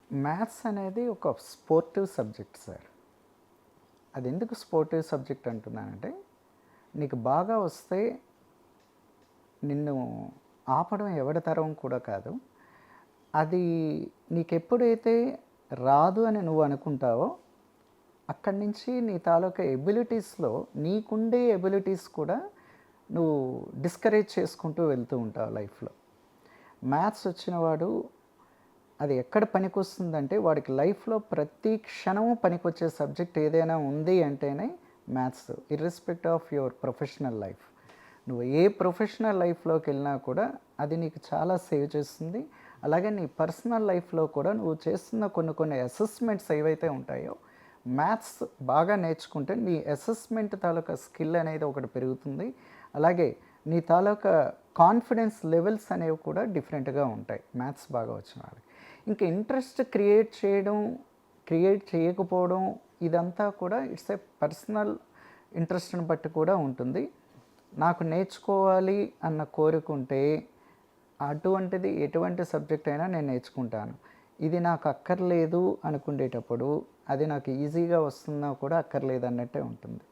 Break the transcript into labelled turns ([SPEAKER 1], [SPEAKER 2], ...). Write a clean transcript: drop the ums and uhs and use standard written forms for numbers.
[SPEAKER 1] Maths అనేది ఒక sportive subject sir. అది ఎందుకు స్పోర్టివ్ సబ్జెక్ట్ అంటున్నానంటే, నీకు బాగా వస్తే నిన్ను ఆపడం ఎవడి తరం కూడా కాదు. అది నీకెప్పుడైతే రాదు అని నువ్వు అనుకుంటావో, అక్కడి నుంచి నీ తాలూకా ఎబిలిటీస్‌లో నీకుండే ఎబిలిటీస్ కూడా నువ్వు డిస్కరేజ్ చేసుకుంటూ వెళ్తూ ఉంటావు లైఫ్‌లో. మ్యాథ్స్ వచ్చినవాడు అది ఎక్కడ పనికొస్తుందంటే, వాడికి లైఫ్‌లో ప్రతి క్షణము పనికొచ్చే సబ్జెక్ట్ ఏదైనా ఉంది అంటేనే maths. Irrespective of your professional life. నువ్వు ఏ ప్రొఫెషనల్ లైఫ్‌లోకి వెళ్ళినా కూడా అది నీకు చాలా సేవ్ చేస్తుంది. అలాగే నీ పర్సనల్ లైఫ్‌లో కూడా నువ్వు చేస్తున్న కొన్ని అసెస్మెంట్స్ ఏవైతే ఉంటాయో, మ్యాథ్స్ బాగా నేర్చుకుంటే నీ అసెస్మెంట్ తాలూకా స్కిల్ అనేది ఒకటి పెరుగుతుంది. అలాగే నీ తాలూకా కాన్ఫిడెన్స్ లెవెల్స్ అనేవి కూడా డిఫరెంట్‌గా ఉంటాయి మ్యాథ్స్ బాగా వచ్చిన వాళ్ళకి. ఇంకా ఇంట్రెస్ట్ క్రియేట్ చేయకపోవడం ఇదంతా కూడా ఇట్స్ ఏ పర్సనల్ ఇంట్రెస్ట్ని బట్టి కూడా ఉంటుంది. నాకు నేర్చుకోవాలి అన్న కోరిక ఉంటే అటువంటిది ఎటువంటి సబ్జెక్ట్ అయినా నేను నేర్చుకుంటాను. ఇది నాకు అక్కర్లేదు అనుకునేటప్పుడు అది నాకు ఈజీగా వస్తున్నా కూడా అక్కర్లేదు అన్నట్టే ఉంటుంది.